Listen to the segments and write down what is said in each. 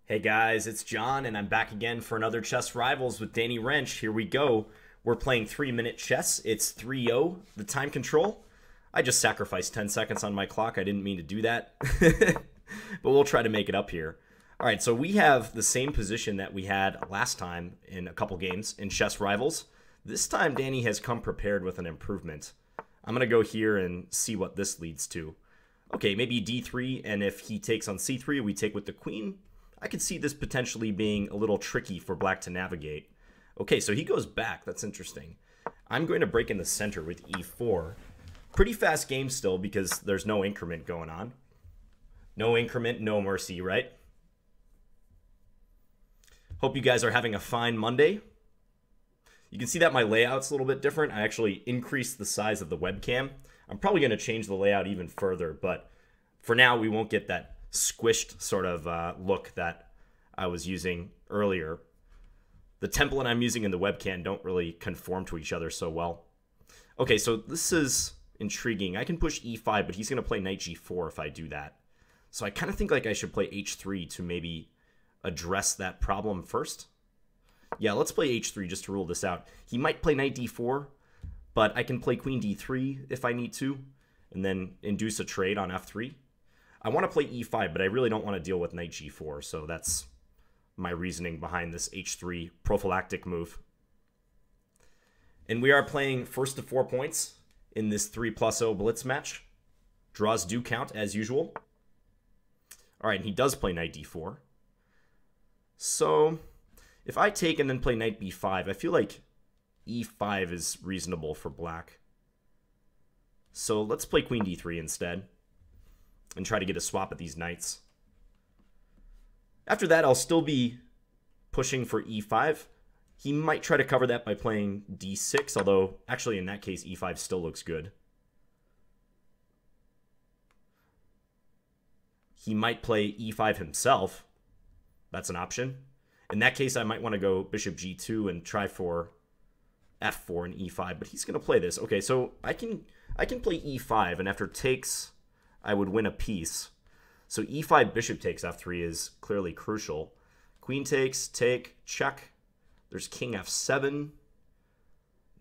Hey guys, it's John, and I'm back again for another Chess Rivals with Daniel Rensch. Here we go. We're playing 3-minute chess. It's 3-0, the time control. I just sacrificed 10 seconds on my clock. I didn't mean to do that. But we'll try to make it up here. All right, so we have the same position that we had last time in a couple games in Chess Rivals. This time, Danny has come prepared with an improvement. I'm going to go here and see what this leads to. Okay, maybe d3, and if he takes on c3, we take with the queen. I could see this potentially being a little tricky for black to navigate. Okay, so he goes back. That's interesting. I'm going to break in the center with e4. Pretty fast game still because there's no increment going on. No increment, no mercy, right? Hope you guys are having a fine Monday. You can see that my layout's a little bit different. I actually increased the size of the webcam. I'm probably going to change the layout even further, but for now we won't get that squished sort of look that I was using earlier. The template I'm using in the webcam don't really conform to each other so well. Okay, so this is intriguing. I can push e5, but he's going to play knight g4 if I do that. So I kind of think like I should play h3 to maybe address that problem first. Yeah, let's play h3 just to rule this out. He might play knight d4, but I can play queen d3 if I need to, and then induce a trade on f3. I want to play e5, but I really don't want to deal with knight g4, so that's my reasoning behind this h3 prophylactic move. And we are playing first to 4 points in this 3+0 Blitz match. Draws do count, as usual. All right, and he does play knight d4. So if I take and then play knight b5, I feel like e5 is reasonable for black. So let's play queen d3 instead and try to get a swap at these knights. After that, I'll still be pushing for e5. He might try to cover that by playing d6, although actually in that case, e5 still looks good. He might play e5 himself. That's an option. In that case, I might want to go bishop g2 and try for f4 and e5, but he's going to play this. Okay, so I can play e5, and after takes, I would win a piece. So e5 bishop takes f3 is clearly crucial. Queen takes, take, check. There's king f7.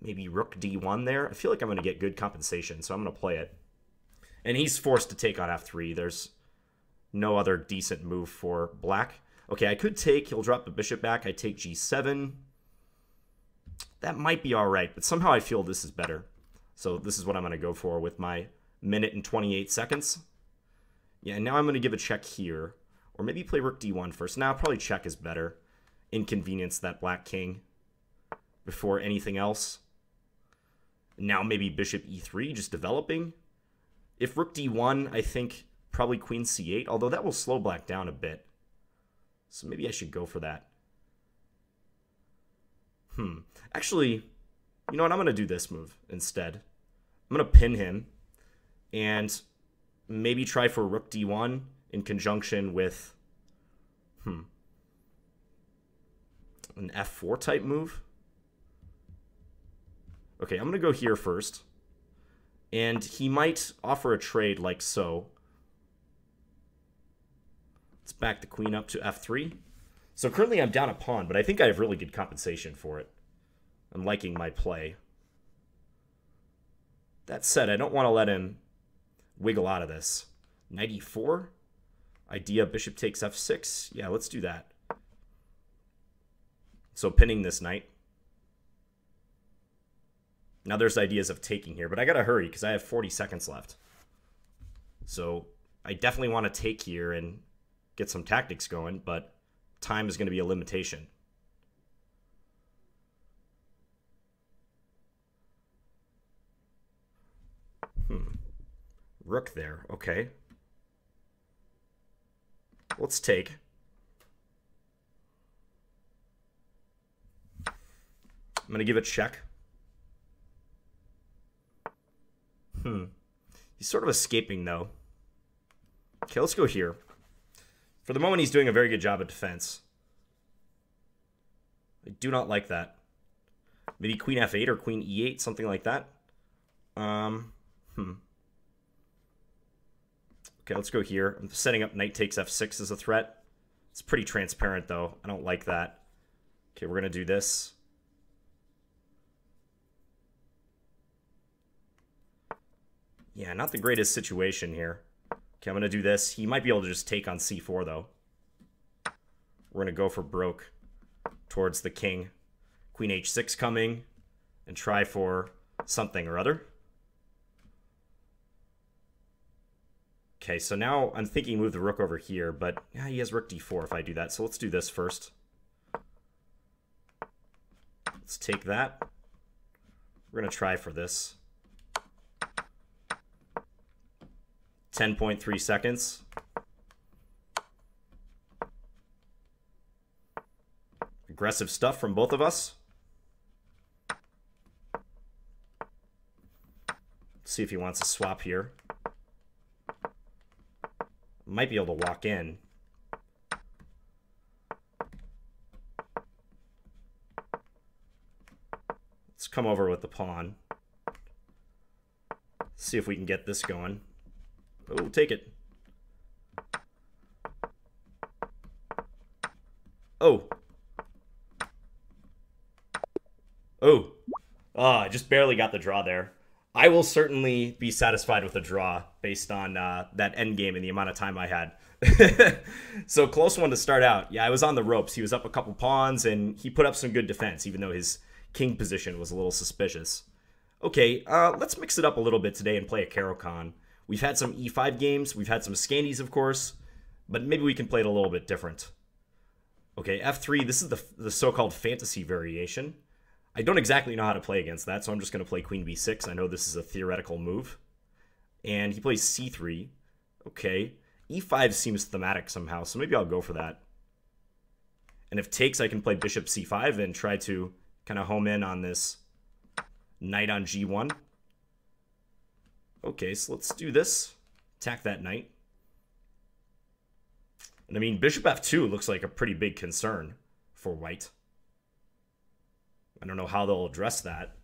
Maybe rook d1 there. I feel like I'm going to get good compensation, so I'm going to play it. And he's forced to take on f3. There's no other decent move for black. Okay, I could take. He'll drop the bishop back. I take g7. That might be all right, but somehow I feel this is better. So this is what I'm going to go for with my minute and 28 seconds. Yeah, and now I'm going to give a check here. Or maybe play rook d1 first. Now probably check is better. Inconvenience that black king before anything else. Now maybe bishop e3, just developing. If rook d1, I think probably queen c8, although that will slow black down a bit. So maybe I should go for that. Actually, you know what? I'm going to do this move instead. I'm going to pin him and maybe try for rook d1 in conjunction with an f4 type move. Okay, I'm going to go here first. And he might offer a trade like so. Let's back the queen up to f3. So currently I'm down a pawn, but I think I have really good compensation for it. I'm liking my play. That said, I don't want to let him wiggle out of this. Knight e4. Idea bishop takes f6. Yeah, let's do that. So pinning this knight. Now there's ideas of taking here, but I gotta hurry because I have 40 seconds left. So I definitely want to take here and get some tactics going, but time is going to be a limitation. Rook there. Okay. Let's take. I'm going to give it check. He's sort of escaping, though. Okay, let's go here. For the moment, he's doing a very good job at defense. I do not like that. Maybe queen f8 or queen e8, something like that. Okay, let's go here. I'm setting up knight takes f6 as a threat. It's pretty transparent, though. I don't like that. Okay, we're going to do this. Yeah, not the greatest situation here. Okay, I'm going to do this. He might be able to just take on c4, though. We're going to go for broke towards the king. Queen h6 coming. And try for something or other. Okay, so now I'm thinking move the rook over here, but yeah, he has rook d4 if I do that. So let's do this first. Let's take that. We're going to try for this. 10.3 seconds. Aggressive stuff from both of us. Let's see if he wants to swap here. Might be able to walk in. Let's come over with the pawn. See if we can get this going. Oh, take it. Oh. Oh. I just barely got the draw there. I will certainly be satisfied with a draw based on that endgame and the amount of time I had. So close one to start out. Yeah, I was on the ropes. He was up a couple pawns, and he put up some good defense, even though his king position was a little suspicious. Okay, let's mix it up a little bit today and play a Caro-Kann. We've had some e5 games. We've had some Scandies, of course, but maybe we can play it a little bit different. Okay, f3. This is the so-called fantasy variation. I don't exactly know how to play against that, so I'm just going to play queen b6. I know this is a theoretical move. And he plays c3. Okay. e5 seems thematic somehow, so maybe I'll go for that. And if takes, I can play bishop c5 and try to kind of home in on this knight on g1. Okay, so let's do this. Attack that knight. And I mean, bishop f2 looks like a pretty big concern for white. I don't know how they'll address that.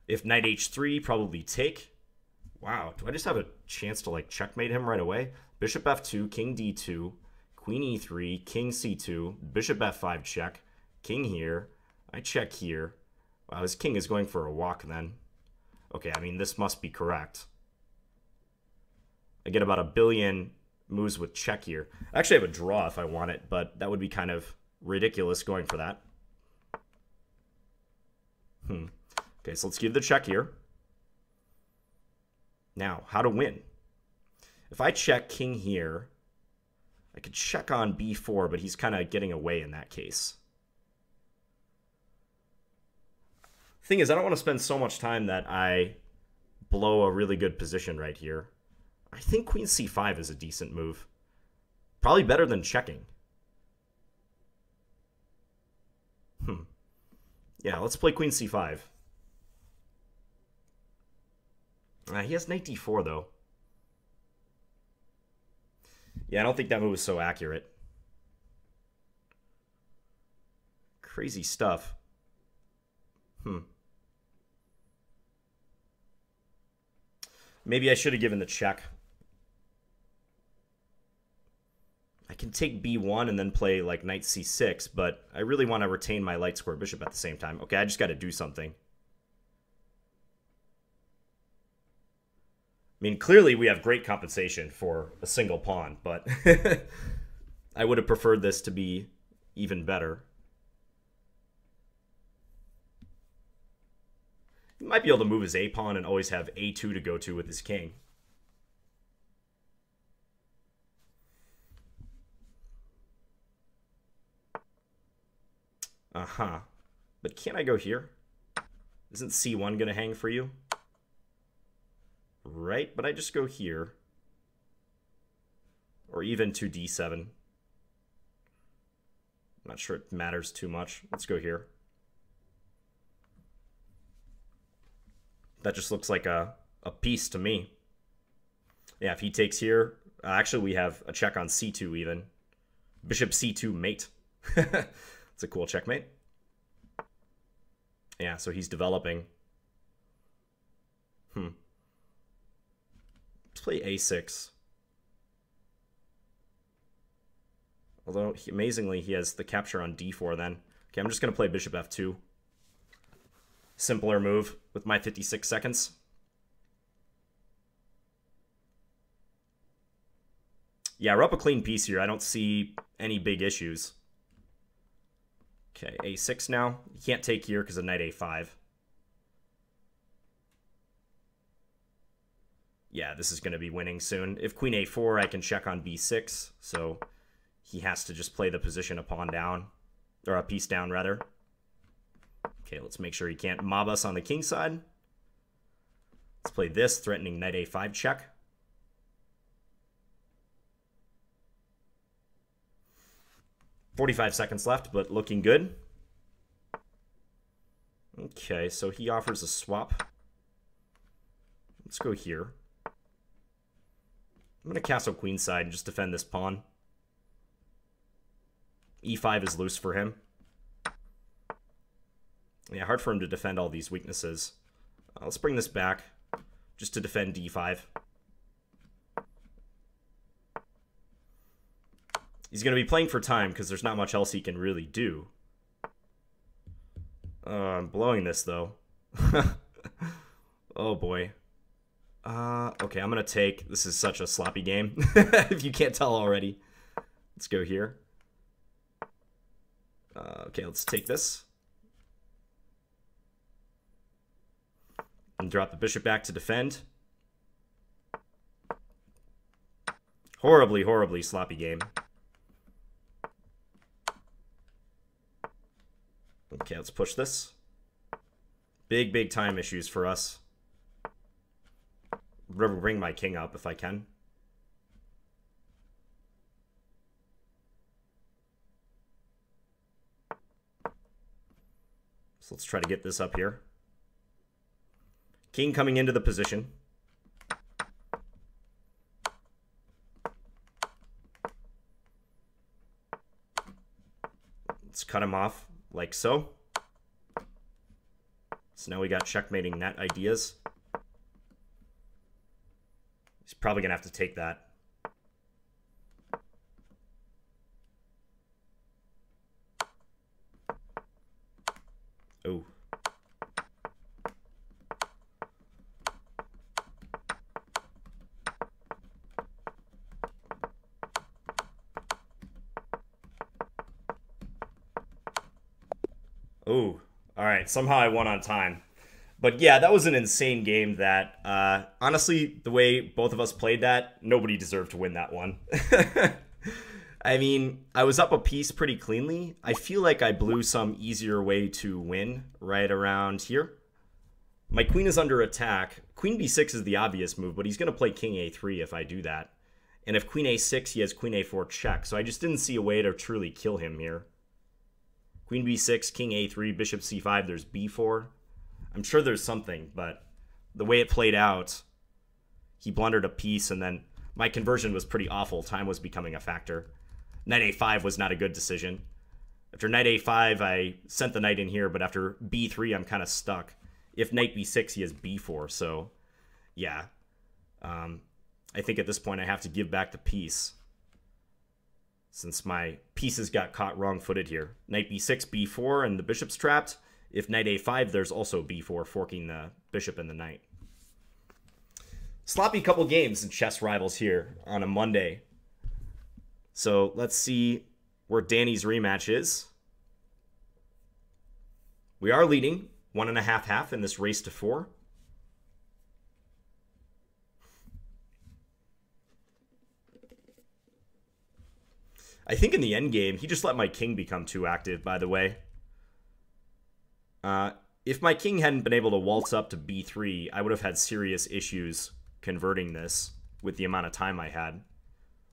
If knight h3, probably take. Wow, do I just have a chance to like checkmate him right away? Bishop f2, king d2, queen e3, king c2, bishop f5 check, king here. I check here. Wow, his king is going for a walk then. Okay, I mean, this must be correct. I get about 1 billion moves with check here. I actually have a draw if I want it, but that would be kind of ridiculous going for that. Okay, so let's give the check here. Now, how to win. If I check king here, I could check on b4, but he's kind of getting away in that case. Thing is, I don't want to spend so much time that I blow a really good position right here. I think queen c5 is a decent move. Probably better than checking. Yeah, let's play queen c5. He has knight d4, though. Yeah, I don't think that move is so accurate. Crazy stuff. Maybe I should have given the check. I can take b1 and then play like knight c6, but I really want to retain my light square bishop at the same time. Okay, I just got to do something. I mean, clearly we have great compensation for a single pawn, but I would have preferred this to be even better. He might be able to move his a-pawn and always have a2 to go to with his king. But can't I go here? Isn't c1 going to hang for you? Right, but I just go here. Or even to d7. I'm not sure it matters too much. Let's go here. That just looks like a piece to me. Yeah, if he takes here... actually, we have a check on c2 even. Bishop c2 mate. It's a cool checkmate. Yeah, so he's developing. Let's play a6. Although, amazingly, he has the capture on d4 then. Okay, I'm just going to play bishop f2. Simpler move with my 56 seconds. Yeah, we're up a clean piece here. I don't see any big issues. Okay, a6 now. You can't take here because of knight a5. Yeah, this is going to be winning soon. If queen a4, I can check on b6. So he has to just play the position a pawn down. Or a piece down, rather. Okay, let's make sure he can't mob us on the king side. Let's play this, threatening knight a5 check. "45 seconds left, but looking good." Okay, so he offers a swap. Let's go here. I'm going to castle queenside and just defend this pawn. e5 is loose for him. Yeah, hard for him to defend all these weaknesses. Let's bring this back just to defend d5. He's going to be playing for time because there's not much else he can really do. I'm blowing this, though. Oh, boy. Okay, I'm going to take... This is such a sloppy game, if you can't tell already. Let's go here. Okay, let's take this. And drop the bishop back to defend. Horribly, horribly sloppy game. Okay, let's push this. Big, big time issues for us. Bring my king up if I can. So let's try to get this up here. King coming into the position. Let's cut him off like so. So now we got checkmating net ideas. He's probably going to have to take that. Oh. Oh. All right. Somehow I won on time. But yeah, that was an insane game that, honestly, the way both of us played that, nobody deserved to win that one. I mean, I was up a piece pretty cleanly. I feel like I blew some easier way to win right around here. My queen is under attack. Queen b6 is the obvious move, but he's going to play king a3 if I do that. And if queen a6, he has queen a4 check. So I just didn't see a way to truly kill him here. Queen b6, king a3, bishop c5, there's b4. I'm sure there's something, but the way it played out, he blundered a piece, and then my conversion was pretty awful. Time was becoming a factor. Knight a5 was not a good decision. After knight a5, I sent the knight in here, but after b3, I'm kind of stuck. If knight b6, he has b4, so yeah. I think at this point I have to give back the piece, since my pieces got caught wrong-footed here. Knight b6, b4, and the bishop's trapped. If knight a5, there's also b4, forking the bishop and the knight. Sloppy couple games in Chess Rivals here on a Monday. So let's see where Danny's rematch is. We are leading 1.5-1/2 in this race to 4. I think in the endgame, he just let my king become too active, by the way. If my king hadn't been able to waltz up to b3, I would have had serious issues converting this with the amount of time I had.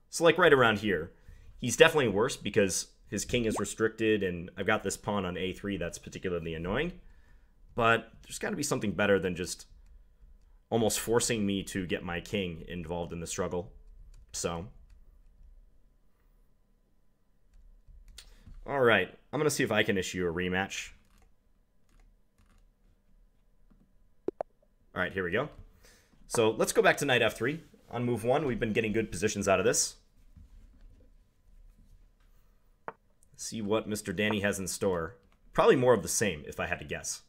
So like right around here, he's definitely worse because his king is restricted and I've got this pawn on a3 that's particularly annoying. But there's got to be something better than just almost forcing me to get my king involved in the struggle. So, all right, I'm going to see if I can issue a rematch. All right, here we go. So let's go back to knight f3 on move 1. We've been getting good positions out of this. See what Mr. Danny has in store. Probably more of the same, if I had to guess.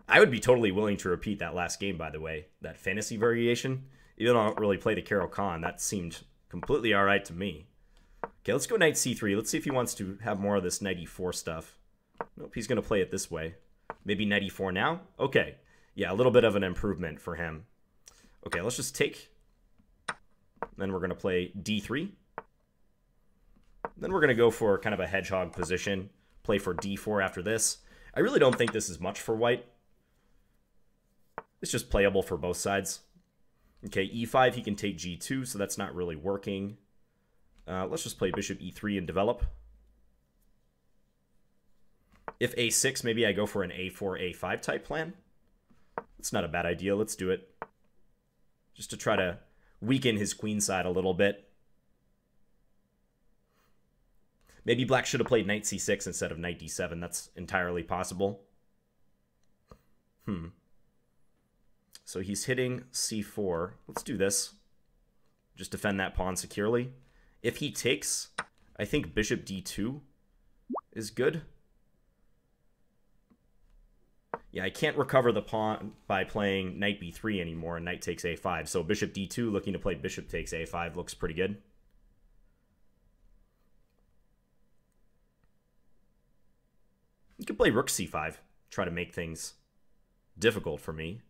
I would be totally willing to repeat that last game, by the way. That fantasy variation. Even though I don't really play the Carol Khan, that seemed completely alright to me. Okay, let's go knight c3. Let's see if he wants to have more of this knight e4 stuff. Nope, he's going to play it this way. Maybe knight e4 now? Okay. Yeah, a little bit of an improvement for him. Okay, let's just take. Then we're going to play d3. Then we're going to go for kind of a hedgehog position. Play for d4 after this. I really don't think this is much for white. It's just playable for both sides. Okay, e5, he can take g2, so that's not really working. Let's just play bishop e3 and develop. If a6, maybe I go for an a4, a5 type plan. That's not a bad idea. Let's do it. Just to try to weaken his queen side a little bit. Maybe black should have played knight c6 instead of knight d7. That's entirely possible. So he's hitting c4. Let's do this. Just defend that pawn securely. If he takes, I think bishop d2 is good. Yeah, I can't recover the pawn by playing knight b3 anymore, and knight takes a5. So bishop d2 looking to play bishop takes a5 looks pretty good. You could play rook c5, try to make things difficult for me.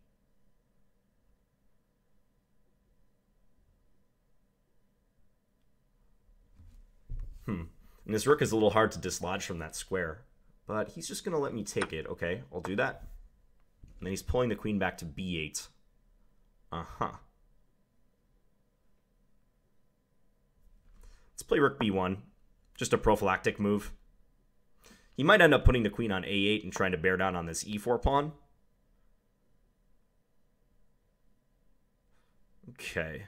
And this rook is a little hard to dislodge from that square. But he's just going to let me take it. Okay, I'll do that. And then he's pulling the queen back to b8. Let's play rook b1. Just a prophylactic move. He might end up putting the queen on a8 and trying to bear down on this e4 pawn. Okay.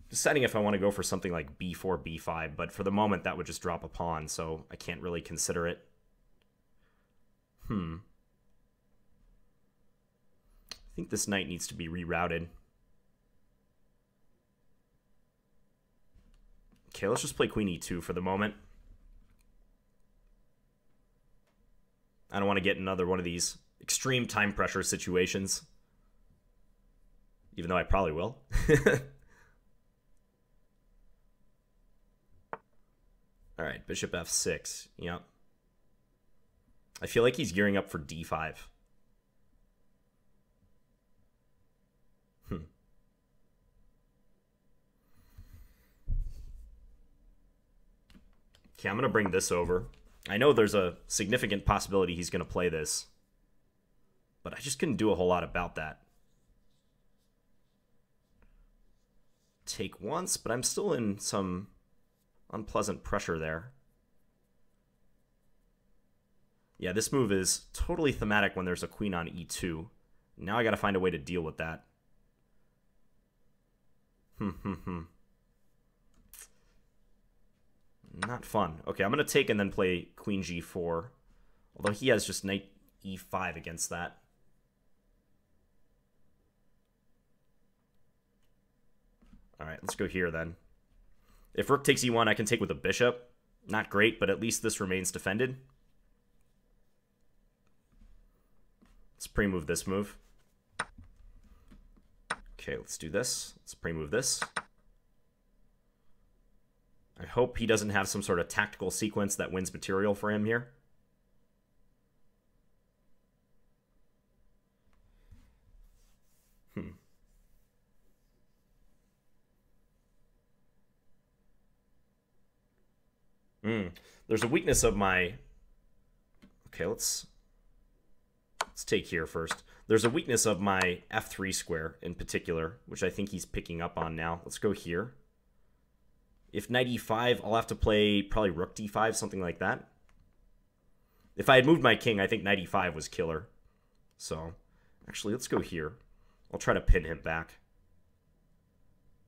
Deciding if I want to go for something like b4, b5, but for the moment that would just drop a pawn, so I can't really consider it. I think this knight needs to be rerouted. Okay, let's just play queen e2 for the moment. I don't want to get another one of these extreme time pressure situations. Even though I probably will. All right, bishop f6. Yep. I feel like he's gearing up for d5. Okay, I'm going to bring this over. I know there's a significant possibility he's going to play this, but I just couldn't do a whole lot about that. Take once, but I'm still in some unpleasant pressure there. Yeah, this move is totally thematic when there's a queen on e2. Now I got to find a way to deal with that. Not fun. Okay, I'm going to take and then play queen g4. Although he has just knight e5 against that. Alright, let's go here then. If rook takes e1, I can take with a bishop. Not great, but at least this remains defended. Let's pre-move this move. Okay, let's do this. Let's pre-move this. I hope he doesn't have some sort of tactical sequence that wins material for him here. There's a weakness of my... Okay, let's take here first. There's a weakness of my f3 square in particular, which I think he's picking up on now. Let's go here. If knight e5, I'll have to play probably rook d5, something like that. If I had moved my king, I think knight e5 was killer. So, actually, let's go here. I'll try to pin him back.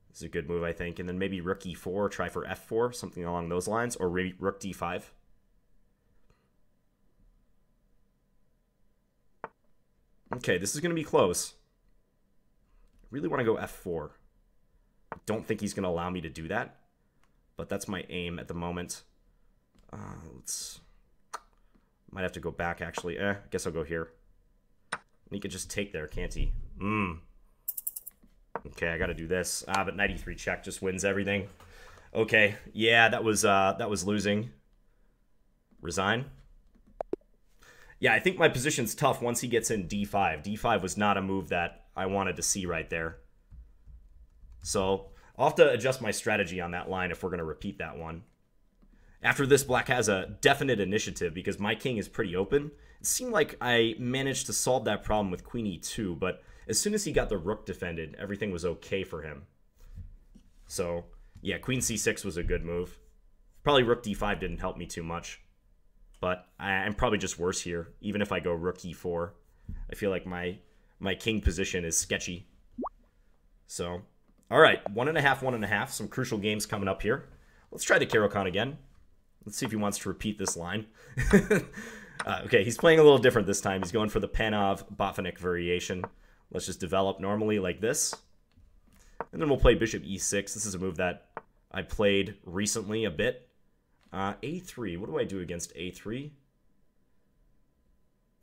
This is a good move, I think. And then maybe rook e4, try for f4, something along those lines. Or maybe rook d5. Okay, this is going to be close. I really want to go f4. don't think he's going to allow me to do that. But that's my aim at the moment. Might have to go back, actually. I guess I'll go here. He could just take there, can't he? Okay, I got to do this. But knight e3 check just wins everything. Okay, yeah, that was losing. Resign. Yeah, I think my position's tough once he gets in d5. d5 was not a move that I wanted to see right there. So I'll have to adjust my strategy on that line if we're going to repeat that one. After this, black has a definite initiative because my king is pretty open. It seemed like I managed to solve that problem with queen e2, but as soon as he got the rook defended, everything was okay for him. So, yeah, queen c6 was a good move. Probably rook d5 didn't help me too much. But I'm probably just worse here. Even if I go rook e4, I feel like my king position is sketchy. So, all right, 1.5, 1.5. Some crucial games coming up here. Let's try the Caro-Kann again. Let's see if he wants to repeat this line. Okay, he's playing a little different this time. He's going for the Panov-Botvinnik variation. Let's just develop normally like this. And then we'll play bishop e6. This is a move that I played recently a bit. A3. What do I do against A3?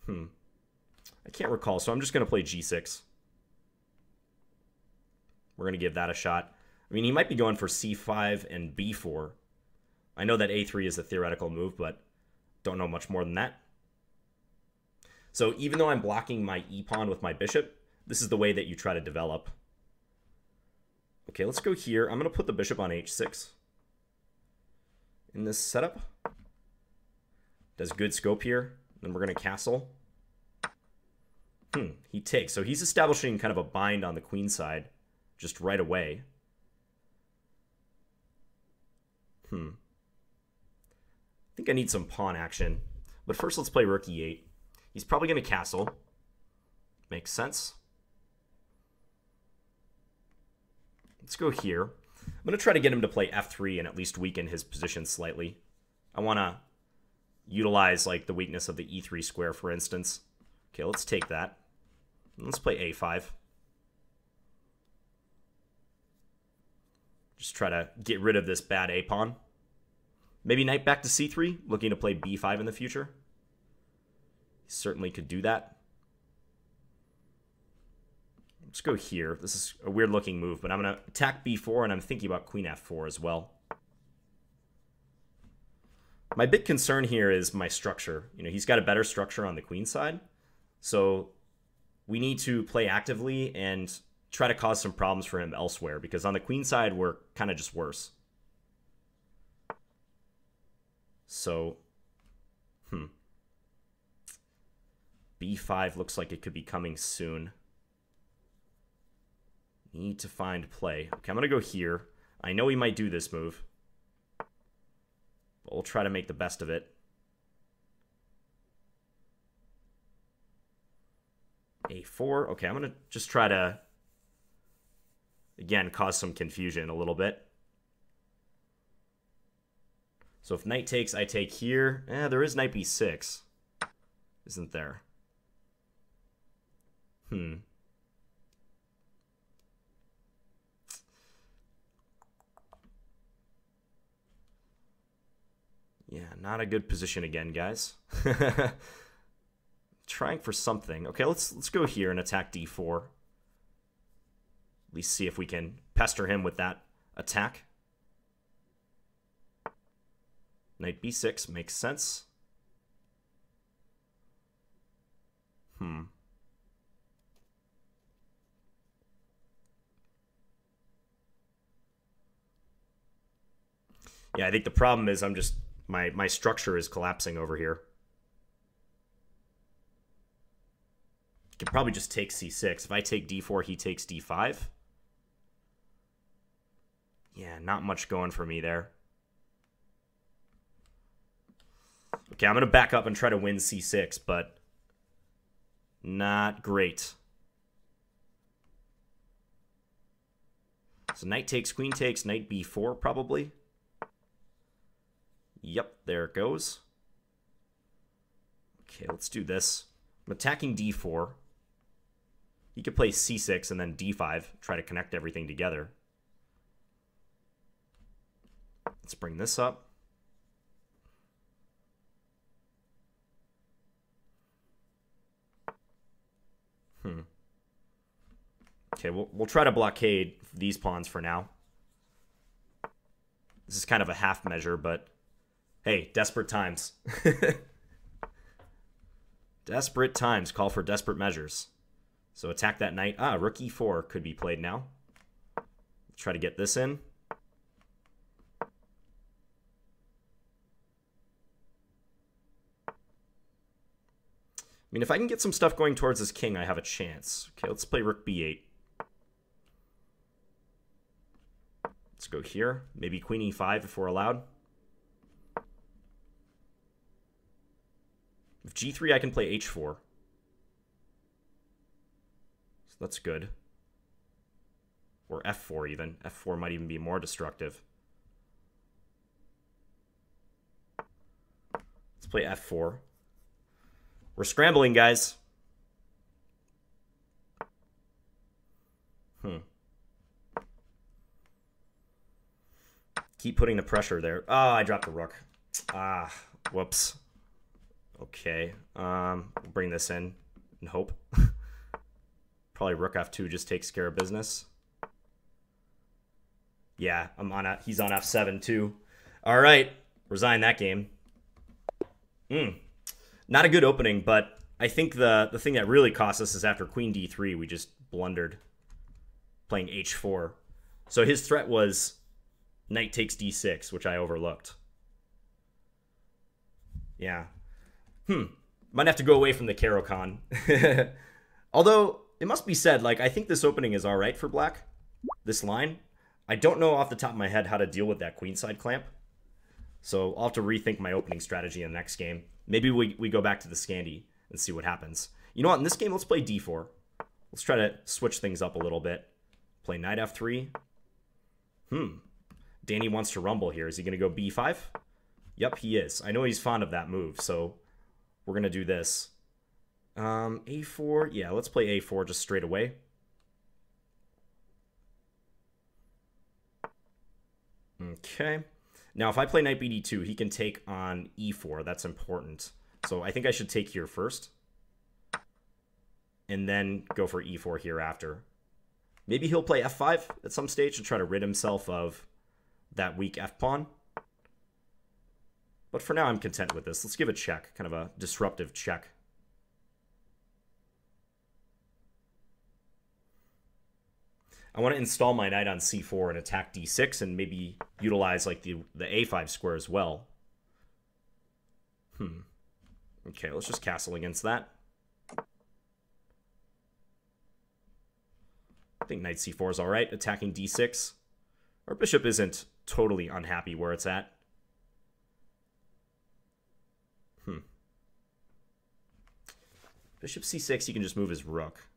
I can't recall, so I'm just going to play G6. We're going to give that a shot. I mean, he might be going for C5 and B4. I know that A3 is a theoretical move, but don't know much more than that. So even though I'm blocking my E-pawn with my bishop, this is the way that you try to develop. Okay, let's go here. I'm going to put the bishop on H6. In this setup. Does good scope here. Then we're going to castle. He takes. So he's establishing kind of a bind on the queen side just right away. I think I need some pawn action. But first let's play rook e8. He's probably going to castle. Makes sense. Let's go here. I'm going to try to get him to play f3 and at least weaken his position slightly. I want to utilize like the weakness of the e3 square, for instance. Okay, let's take that. Let's play a5. Just try to get rid of this bad a-pawn. Maybe knight back to c3, looking to play b5 in the future. He certainly could do that. Let's go here. This is a weird looking move, but I'm going to attack b4, and I'm thinking about queen f4 as well. My big concern here is my structure. You know, he's got a better structure on the queen side, so we need to play actively and try to cause some problems for him elsewhere, because on the queen side, we're kind of just worse. So, b5 looks like it could be coming soon. Need to find play. Okay, I'm going to go here. I know he might do this move, but we'll try to make the best of it. a4. Okay, I'm going to just try to, again, cause some confusion a little bit. So if knight takes, I take here. There is knight b6. Isn't there? Yeah, not a good position again, guys. Trying for something. Okay, let's go here and attack d4. At least see if we can pester him with that attack. Knight b6 makes sense. Yeah, I think the problem is I'm just my structure is collapsing over here. He could probably just take c6. If I take d4, he takes d5. Yeah, not much going for me there. Okay, I'm going to back up and try to win c6, but not great. So knight takes, queen takes, knight b4 probably. Yep, there it goes. Okay, let's do this. I'm attacking d4. He could play c6 and then d5, try to connect everything together. Let's bring this up. Okay, we'll try to blockade these pawns for now. This is kind of a half measure, but hey, desperate times. Desperate times call for desperate measures. So attack that knight. Rook e4 could be played now. Let's try to get this in. I mean, if I can get some stuff going towards this king, I have a chance. Okay, let's play rook b8. Let's go here. Maybe queen e5 if we're allowed. With g3, I can play h4. So that's good. Or f4 even. f4 might even be more destructive. Let's play f4. We're scrambling, guys. Keep putting the pressure there. I dropped the rook. Whoops. Okay. We'll bring this in and hope. Probably rook f2 just takes care of business. Yeah, he's on f7 too. All right. Resign that game. Not a good opening, but I think the thing that really cost us is after queen d3, we just blundered playing h4. So his threat was knight takes d6, which I overlooked. Yeah. Might have to go away from the Caro-Kann. Although, it must be said, like, I think this opening is all right for black. This line. I don't know off the top of my head how to deal with that queenside clamp. So I'll have to rethink my opening strategy in the next game. Maybe we go back to the Scandi and see what happens. You know what? In this game, let's play d4. Let's try to switch things up a little bit. Play knight f3. Danny wants to rumble here. Is he going to go b5? Yep, he is. I know he's fond of that move, so we're going to do this. a4. Yeah, let's play a4 just straight away. Okay. Now, if I play knight bd2, he can take on e4. That's important. So I think I should take here first. And then go for e4 here after. Maybe he'll play f5 at some stage to try to rid himself of that weak f-pawn. But for now, I'm content with this. Let's give a check, kind of a disruptive check. I want to install my knight on c4 and attack d6 and maybe utilize like the a5 square as well. Okay, let's just castle against that. I think knight c4 is all right. Attacking d6. Our bishop isn't totally unhappy where it's at. Bishop c6, he can just move his rook.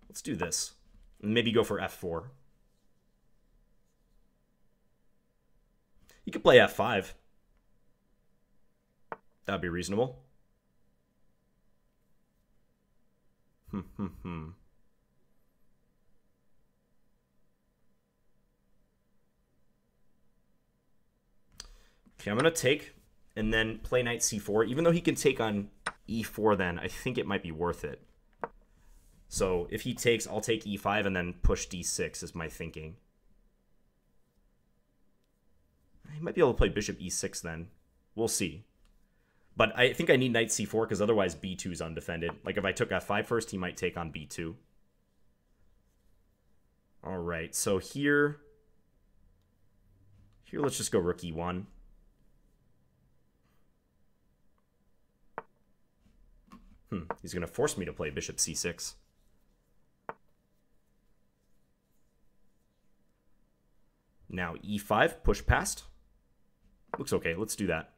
Let's do this. Maybe go for f4. He could play f5. That would be reasonable. Okay, I'm going to take and then play knight c4. Even though he can take on e4 then, I think it might be worth it. So if he takes, I'll take e5 and then push d6 is my thinking. He might be able to play bishop e6 then. We'll see. But I think I need knight c4 because otherwise b2 is undefended. Like if I took f5 first, he might take on b2. All right, so here let's just go rook e1. He's going to force me to play bishop c6. Now e5, push past. Looks okay, let's do that.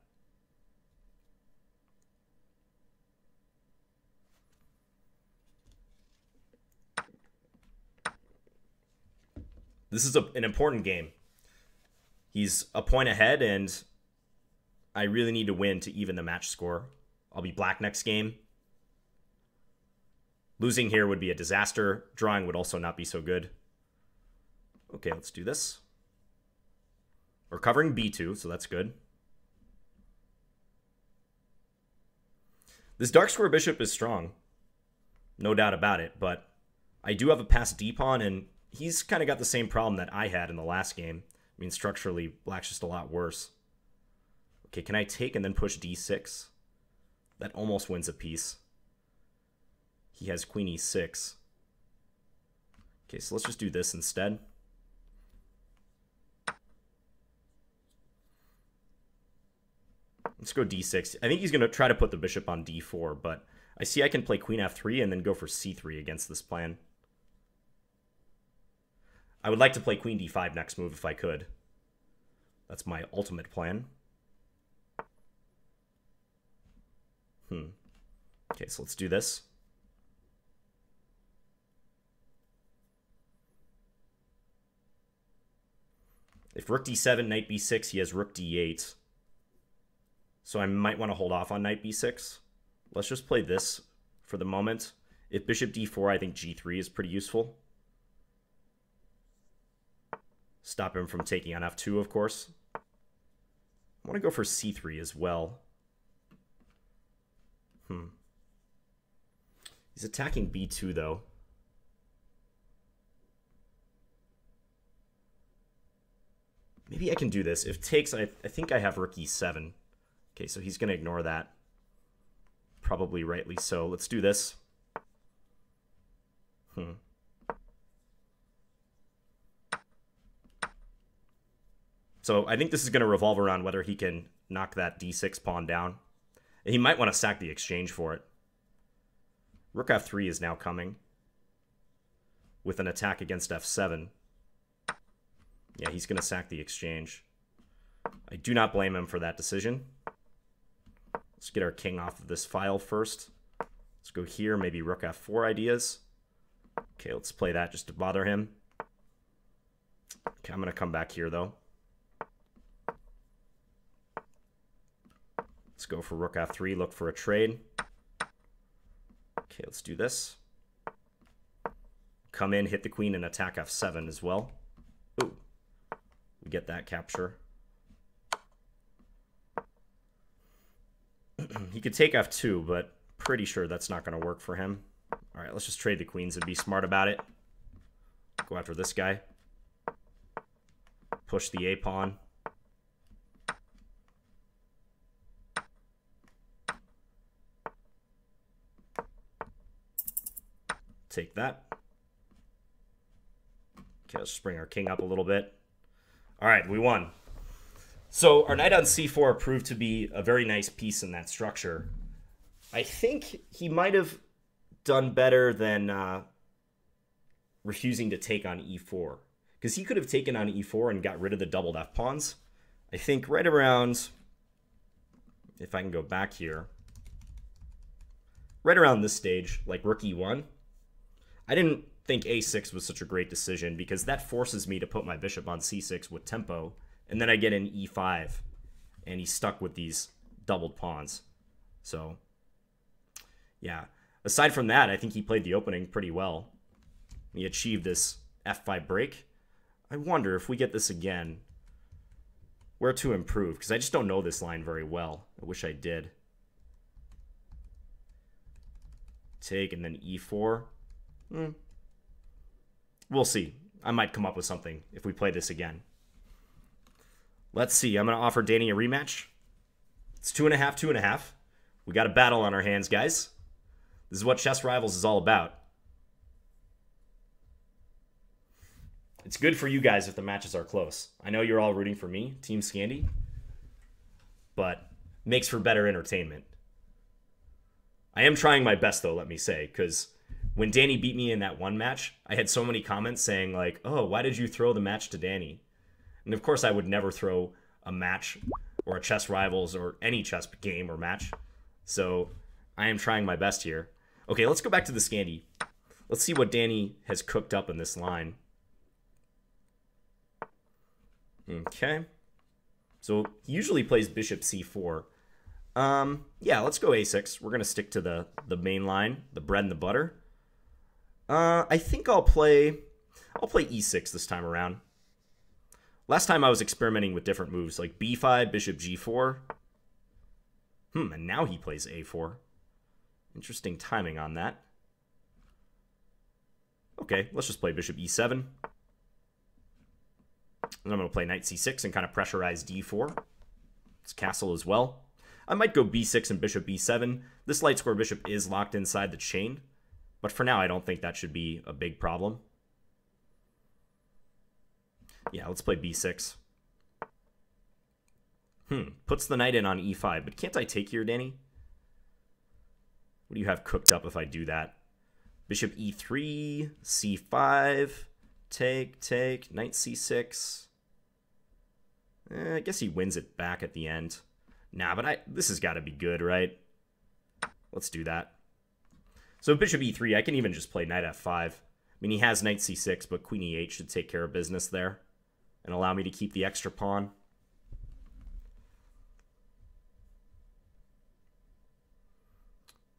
This is an important game. He's a point ahead, and I really need to win to even the match score. I'll be black next game. Losing here would be a disaster. Drawing would also not be so good. Okay, let's do this. Or covering b2, so that's good. This dark square bishop is strong. No doubt about it, but I do have a passed d-pawn, and he's kind of got the same problem that I had in the last game. I mean, structurally, black's just a lot worse. Okay, can I take and then push d6? That almost wins a piece. He has queen e6. Okay, so let's just do this instead. Let's go d6. I think he's going to try to put the bishop on d4, but I see I can play queen f3 and then go for c3 against this plan. I would like to play queen d5 next move if I could. That's my ultimate plan. Okay, so let's do this. If rook d7, knight b6, he has rook d8. So I might want to hold off on knight b6. Let's just play this for the moment. If bishop d4, I think g3 is pretty useful. Stop him from taking on f2, of course. I want to go for c3 as well. He's attacking b2, though. Maybe I can do this. If takes, I think I have rook e7. Okay, so he's going to ignore that. Probably rightly so. Let's do this. So I think this is going to revolve around whether he can knock that d6 pawn down. He might want to sack the exchange for it. Rook f3 is now coming with an attack against f7. Yeah, he's going to sack the exchange. I do not blame him for that decision. Let's get our king off of this file first. Let's go here, maybe rook f4 ideas. Okay, let's play that just to bother him. Okay, I'm going to come back here, though. Let's go for rook f3, look for a trade. Okay, let's do this. Come in, hit the queen, and attack f7 as well. Ooh, we get that capture. He could take f2, but pretty sure that's not going to work for him. All right, let's just trade the queens and be smart about it. Go after this guy. Push the a-pawn. Take that. Okay, let's just bring our king up a little bit. All right, we won. So our knight on c4 proved to be a very nice piece in that structure. I think he might have done better than refusing to take on e4. Because he could have taken on e4 and got rid of the doubled f-pawns. I think right around, if I can go back here, right around this stage, like rook e1, I didn't think a6 was such a great decision because that forces me to put my bishop on c6 with tempo, and then I get an e5, and he's stuck with these doubled pawns. So, yeah. Aside from that, I think he played the opening pretty well. He achieved this f5 break. I wonder if we get this again, where to improve, because I just don't know this line very well. I wish I did. Take and then e4. We'll see. I might come up with something if we play this again. Let's see. I'm going to offer Danny a rematch. It's 2.5, 2.5. We got a battle on our hands, guys. This is what Chess Rivals is all about. It's good for you guys if the matches are close. I know you're all rooting for me, Team Scandy, but makes for better entertainment. I am trying my best, though, let me say, because when Danny beat me in that one match, I had so many comments saying, like, oh, why did you throw the match to Danny? And, of course, I would never throw a match or a Chess Rivals or any chess game or match. So I am trying my best here. Okay, let's go back to the Scandy. Let's see what Danny has cooked up in this line. Okay. So he usually plays bishop c4. Yeah, let's go a6. We're going to stick to the main line, the bread and the butter. I think I'll play e6 this time around. Last time I was experimenting with different moves, like b5, bishop g4. And now he plays a4. Interesting timing on that. Okay, let's just play bishop e7. And I'm going to play knight c6 and kind of pressurize d4. It's castle as well. I might go b6 and bishop b7. This light square bishop is locked inside the chain, but for now I don't think that should be a big problem. Yeah, let's play b6. Puts the knight in on e5, but can't I take here, Danny? What do you have cooked up if I do that? Bishop e3, c5, take, knight c6. I guess he wins it back at the end. Nah, but this has got to be good, right? Let's do that. So bishop e3, I can even just play knight f5. I mean, he has knight c6, but queen e8 should take care of business there and allow me to keep the extra pawn.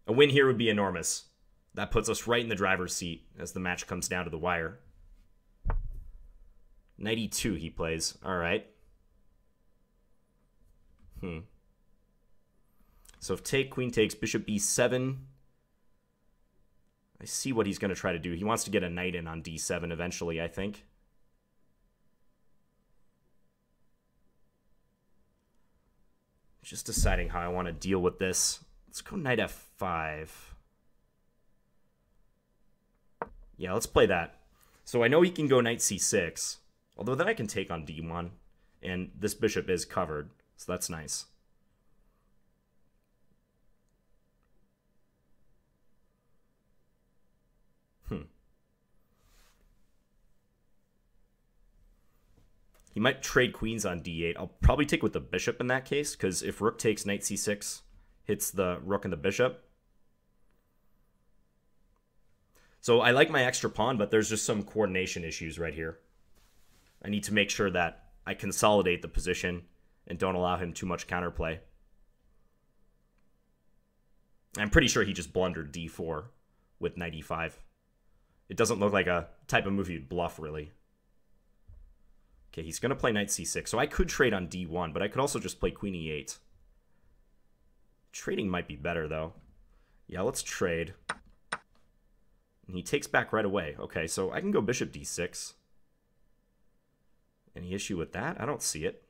A win here would be enormous. That puts us right in the driver's seat as the match comes down to the wire. Knight e2 he plays. All right. So if take, queen takes, bishop b7. I see what he's going to try to do. He wants to get a knight in on d7 eventually, I think. Just deciding how I want to deal with this. Let's go knight f5. Yeah, let's play that. So I know he can go knight c6, although then I can take on d1, and this bishop is covered, so that's nice. He might trade queens on d8. I'll probably take with the bishop in that case, because if rook takes knight c6, hits the rook and the bishop. So I like my extra pawn, but there's just some coordination issues right here. I need to make sure that I consolidate the position and don't allow him too much counterplay. I'm pretty sure he just blundered d4 with knight e5. It doesn't look like a type of move you'd bluff, really. Okay, he's going to play knight c6, so I could trade on d1, but I could also just play queen e8. Trading might be better, though. Yeah, let's trade. And he takes back right away. Okay, so I can go bishop d6. Any issue with that? I don't see it.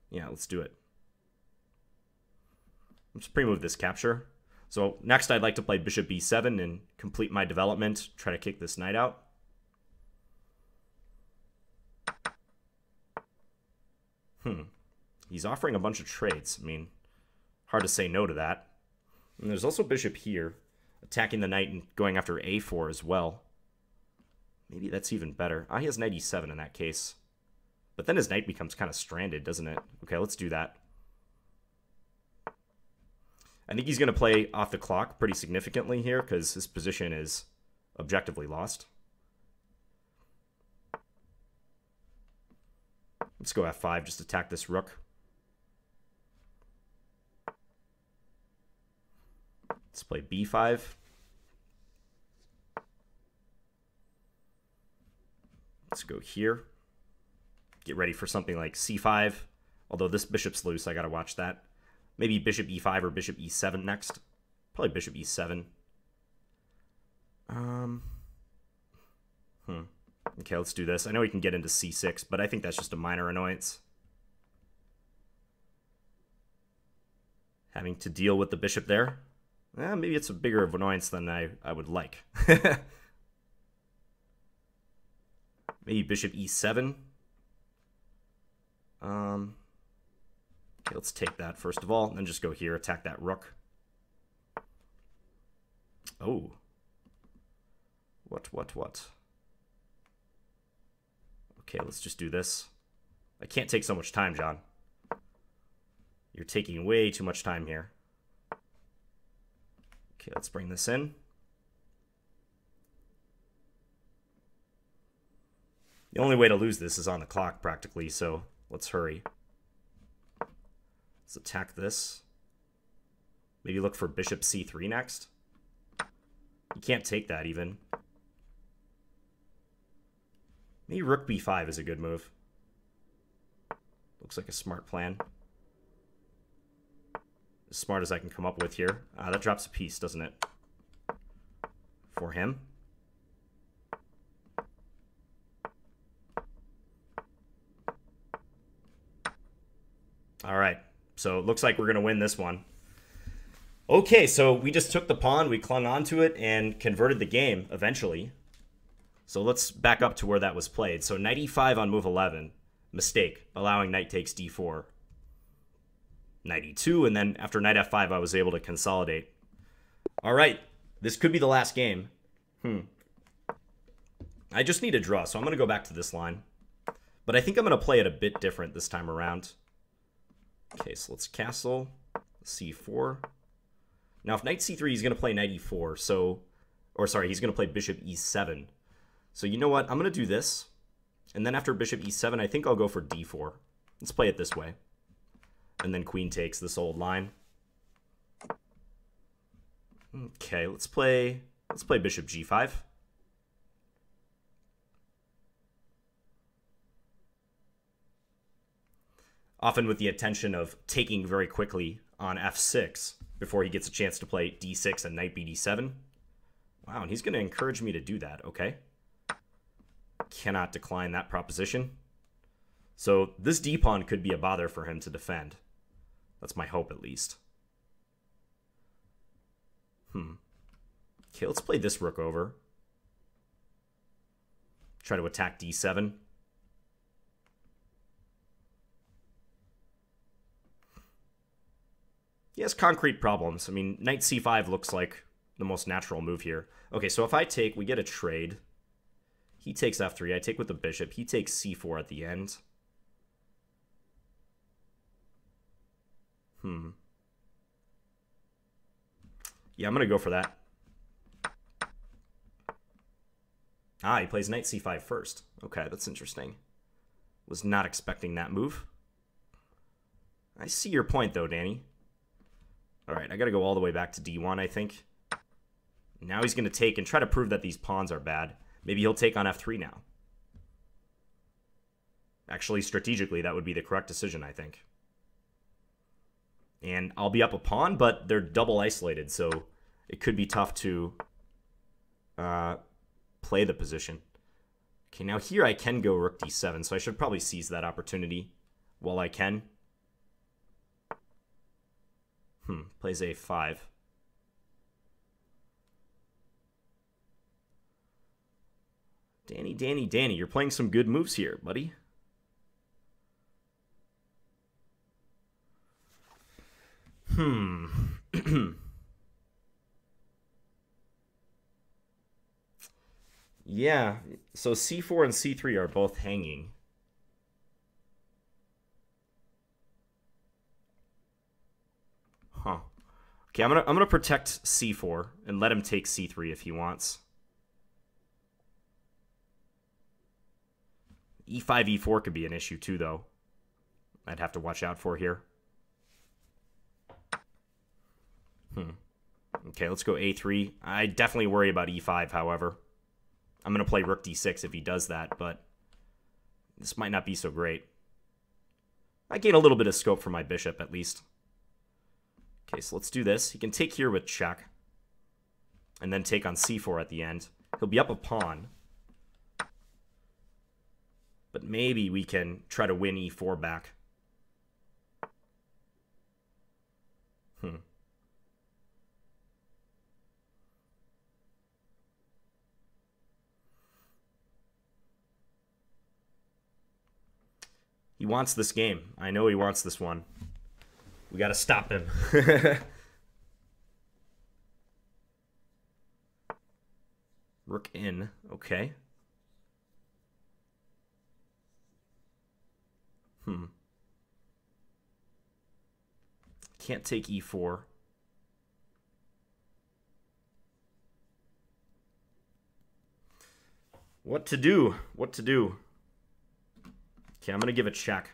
Yeah, let's do it. Let's pre-move this capture. So next I'd like to play bishop b7 and complete my development, try to kick this knight out. He's offering a bunch of trades. I mean, hard to say no to that. And there's also bishop here, attacking the knight and going after a4 as well. Maybe that's even better. He has knight e7 in that case. But then his knight becomes kind of stranded, doesn't it? Okay, let's do that. I think he's going to play off the clock pretty significantly here because his position is objectively lost. Let's go f5, just attack this rook. Let's play b5. Let's go here. Get ready for something like c5. Although this bishop's loose, I gotta watch that. Maybe bishop e5 or bishop e7 next. Probably bishop e7. Okay, let's do this. I know he can get into c6, but I think that's just a minor annoyance. Having to deal with the bishop there. Maybe it's a bigger of annoyance than I would like. Maybe bishop e7. Okay, let's take that first of all, and then just go here, attack that rook. Oh. What? Okay, let's just do this. I can't take so much time, John. You're taking way too much time here. Okay, let's bring this in. The only way to lose this is on the clock, practically, so let's hurry. Let's attack this. Maybe look for bishop c3 next. You can't take that even. Maybe rook b5 is a good move. Looks like a smart plan. As smart as I can come up with here. That drops a piece, doesn't it? For him. All right, so it looks like we're going to win this one. Okay, so we just took the pawn, we clung onto it, and converted the game eventually. So let's back up to where that was played. So knight e5 on move 11. Mistake, allowing knight takes d4. Knight e2, and then after knight f5, I was able to consolidate. All right, this could be the last game. I just need a draw, so I'm going to go back to this line. But I think I'm going to play it a bit different this time around. Okay, so let's castle c4. Now, if knight c3, he's going to play knight e4. So, or sorry, he's going to play bishop e7. So you know what? I'm going to do this. And then after bishop e7, I think I'll go for d4. Let's play it this way. And then queen takes this old line. Okay, let's play bishop g5. Often with the intention of taking very quickly on f6 before he gets a chance to play d6 and knight bd7. Wow, and he's going to encourage me to do that. Okay. Cannot decline that proposition. So this d-pawn could be a bother for him to defend. That's my hope, at least. Okay, let's play this rook over. Try to attack d7. He has concrete problems. I mean, knight c5 looks like the most natural move here. Okay, so if I take, we get a trade. He takes f3. I take with the bishop. He takes c4 at the end. Yeah, I'm going to go for that. He plays knight c5 first. Okay, that's interesting. Was not expecting that move. I see your point, though, Danny. All right, I got to go all the way back to d1, I think. Now he's going to take and try to prove that these pawns are bad. Maybe he'll take on f3 now. Actually, strategically, that would be the correct decision, I think. And I'll be up a pawn, but they're double isolated, so it could be tough to play the position. Okay, now here I can go rook d7, so I should probably seize that opportunity while I can. Plays a5. Danny, you're playing some good moves here, buddy. Yeah, so c4 and c3 are both hanging. Okay, I'm gonna protect c4 and let him take c3 if he wants. e5, e4 could be an issue too, though. I'd have to watch out for here. Okay, let's go a3. I definitely worry about e5, however. I'm going to play rook d6 if he does that, but this might not be so great. I gain a little bit of scope for my bishop, at least. Okay, so let's do this. He can take here with check, and then take on c4 at the end. He'll be up a pawn. But maybe we can try to win e4 back. He wants this game. I know he wants this one. We got to stop him. Rook in. Okay. Can't take e4. What to do? What to do? Okay, I'm going to give a check.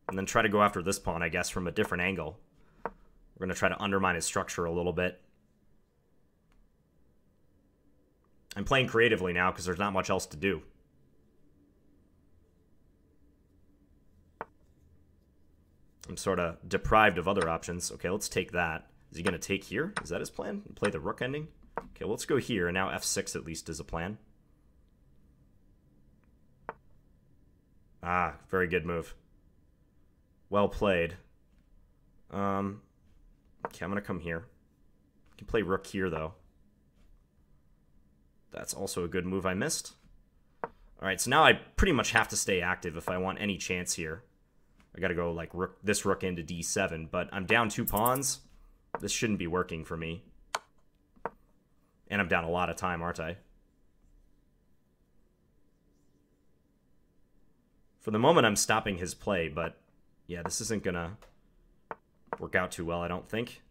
And then try to go after this pawn, I guess, from a different angle. We're going to try to undermine his structure a little bit. I'm playing creatively now because there's not much else to do. I'm sort of deprived of other options. Okay, let's take that. Is he going to take here? Is that his plan? Play the rook ending? Okay, well, let's go here. And now f6 at least is a plan. Ah, very good move. Well played. Okay, I'm going to come here. I can play rook here, though. That's also a good move I missed. All right, so now I pretty much have to stay active if I want any chance here. I got to go like this rook into d7, but I'm down 2 pawns. This shouldn't be working for me. And I'm down a lot of time, aren't I? For the moment, I'm stopping his play, but yeah, this isn't going to work out too well, I don't think.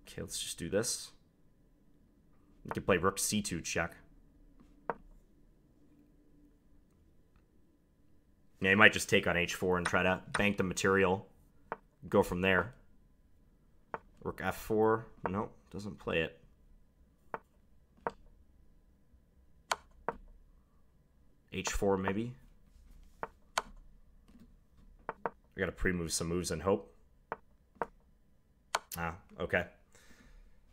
Okay, let's just do this. We can play rook c2 check. Yeah, he might just take on h4 and try to bank the material. Go from there. Rook f4. No, doesn't play it. h4 maybe. I gotta pre-move some moves and hope. Ah, okay.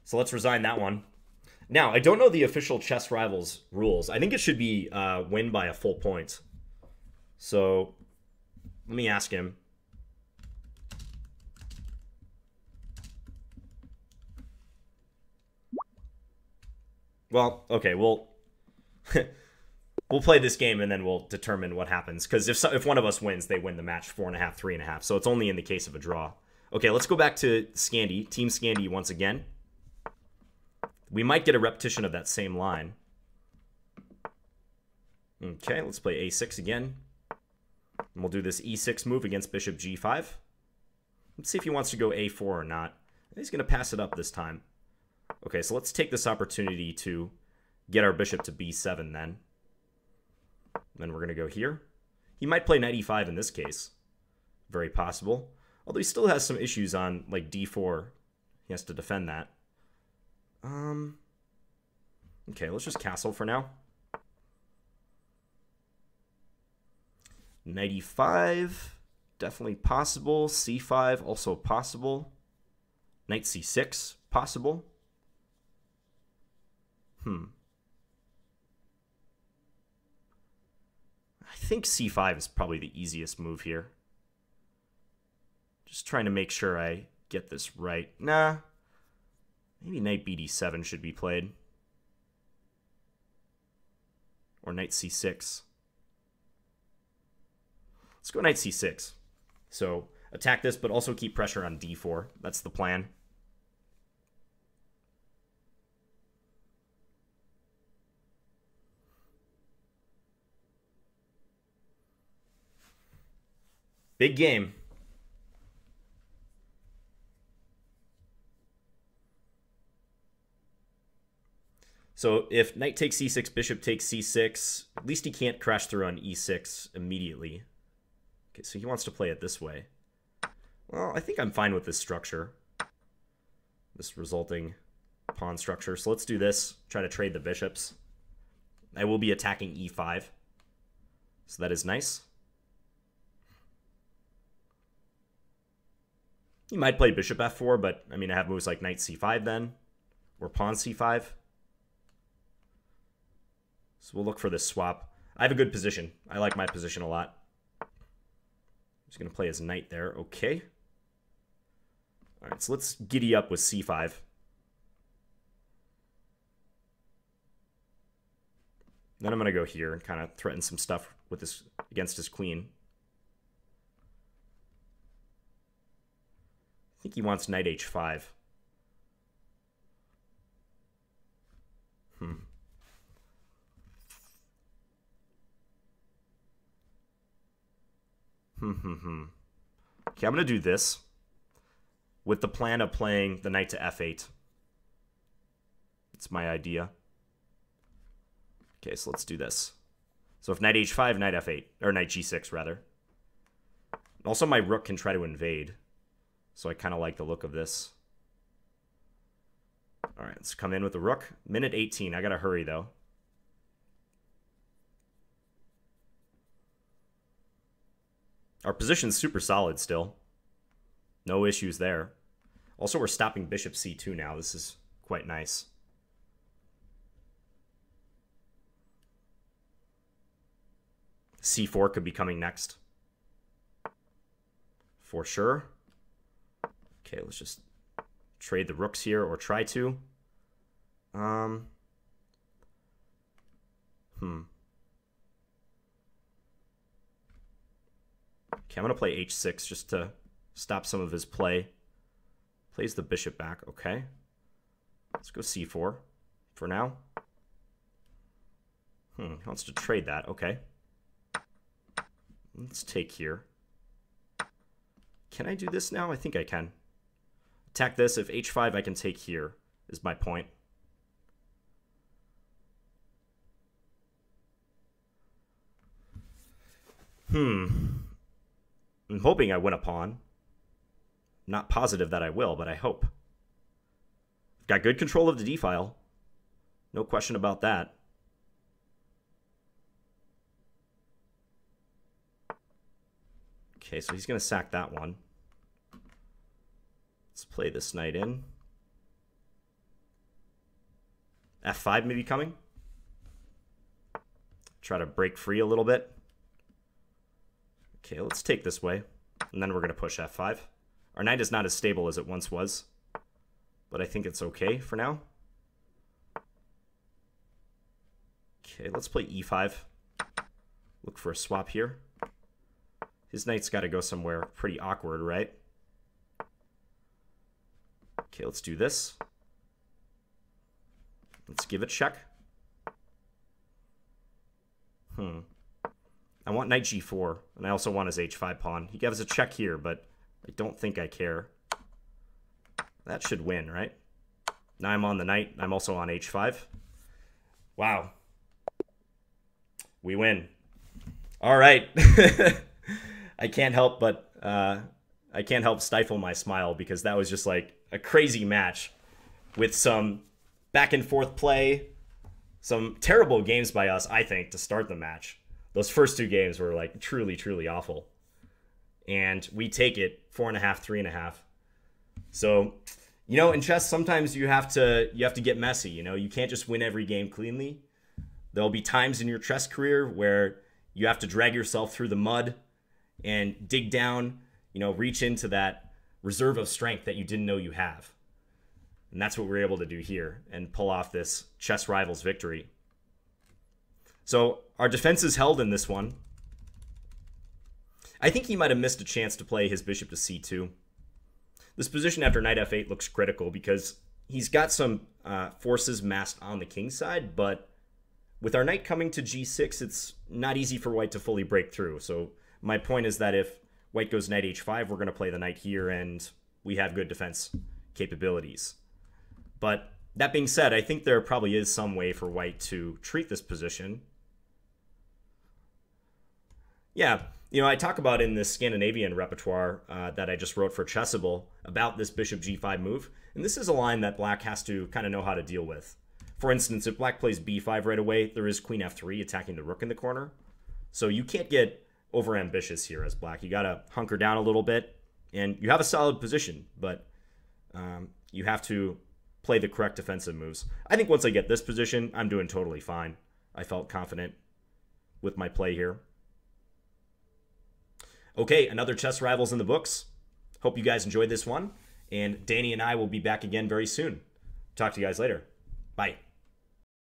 So let's resign that one. Now, I don't know the official Chess Rivals rules. I think it should be win by a full point. So let me ask him. Well, okay, we'll play this game and then we'll determine what happens. Because if one of us wins, they win the match 4.5, 3.5. So it's only in the case of a draw. Okay, let's go back to Scandi, Team Scandi once again. We might get a repetition of that same line. Okay, let's play a6 again. And we'll do this e6 move against bishop g5. Let's see if he wants to go a4 or not. He's going to pass it up this time. Okay, so let's take this opportunity to get our bishop to b7 then. Then we're going to go here. He might play knight e5 in this case. Very possible. Although he still has some issues on like d4. He has to defend that. Okay, let's just castle for now. Knight e5, definitely possible. c5, also possible. Knight c6, possible. I think c5 is probably the easiest move here. Just trying to make sure I get this right. Nah. Maybe knight bd7 should be played. Or knight c6. Let's go knight c6. So attack this, but also keep pressure on d4. That's the plan. Big game. So if knight takes c6, bishop takes c6, at least he can't crash through on e6 immediately. Okay, so he wants to play it this way. Well, I think I'm fine with this structure. This resulting pawn structure. So let's do this. Try to trade the bishops. I will be attacking e5. So that is nice. He might play bishop f4, but I mean, I have moves like knight c5 then. Or pawn c5. So we'll look for this swap. I have a good position. I like my position a lot. Just going to play his knight there. Okay. All right, so let's giddy up with c5. Then I'm going to go here and kind of threaten some stuff with this against his queen. I think he wants knight h5. Okay, I'm going to do this with the plan of playing the knight to f8. It's my idea. Okay, so let's do this. So if knight h5, knight f8, or knight g6 rather. Also, my rook can try to invade. So I kind of like the look of this. All right, let's come in with the rook. Minute 18. I got to hurry, though. Our position's super solid still. No issues there. Also, we're stopping bishop c2 now. This is quite nice. c4 could be coming next. For sure. Okay, let's just trade the rooks here, or try to. Okay, I'm going to play h6 just to stop some of his play. Plays the bishop back. Okay. Let's go c4 for now. He wants to trade that. Okay. Let's take here. Can I do this now? I think I can. Attack this. If h5, I can take here, is my point. I'm hoping I win a pawn. Not positive that I will, but I hope. Got good control of the d-file. No question about that. Okay, so he's going to sack that one. Let's play this knight in. f5 maybe coming. Try to break free a little bit. Okay, let's take this way. And then we're going to push f5. Our knight is not as stable as it once was, but I think it's okay for now. Okay, let's play e5. Look for a swap here. His knight's got to go somewhere pretty awkward, right? Okay, let's do this. Let's give it check. I want knight g4, and I also want his h5 pawn. He gives a check here, but I don't think I care. That should win, right? Now I'm on the knight. I'm also on h5. Wow. We win. All right. I can't help but I can't help stifle my smile, because that was just like a crazy match with some back and forth play, some terrible games by us, I think, to start the match. Those first two games were like truly, truly awful. And we take it 4.5, 3.5. So, you know, in chess, sometimes you have to get messy. You know, you can't just win every game cleanly. There'll be times in your chess career where you have to drag yourself through the mud and dig down, you know, reach into that reserve of strength that you didn't know you have. And that's what we're able to do here and pull off this chess rivals victory. So our defense is held in this one. I think he might have missed a chance to play his bishop to c2. This position after knight f8 looks critical because he's got some forces massed on the king side, but with our knight coming to g6, it's not easy for white to fully break through. So my point is that if white goes knight h5, we're going to play the knight here, and we have good defense capabilities. But that being said, I think there probably is some way for white to treat this position. Yeah, you know, I talk about in this Scandinavian repertoire that I just wrote for Chessable about this bishop g5 move, and this is a line that black has to kind of know how to deal with. For instance, if black plays b5 right away, there is queen f3 attacking the rook in the corner. So you can't get overambitious here as black. You got to hunker down a little bit, and you have a solid position, but you have to play the correct defensive moves. I think once I get this position, I'm doing totally fine. I felt confident with my play here. Okay, another Chess Rivals in the books. Hope you guys enjoyed this one, and Danny and I will be back again very soon. Talk to you guys later. Bye.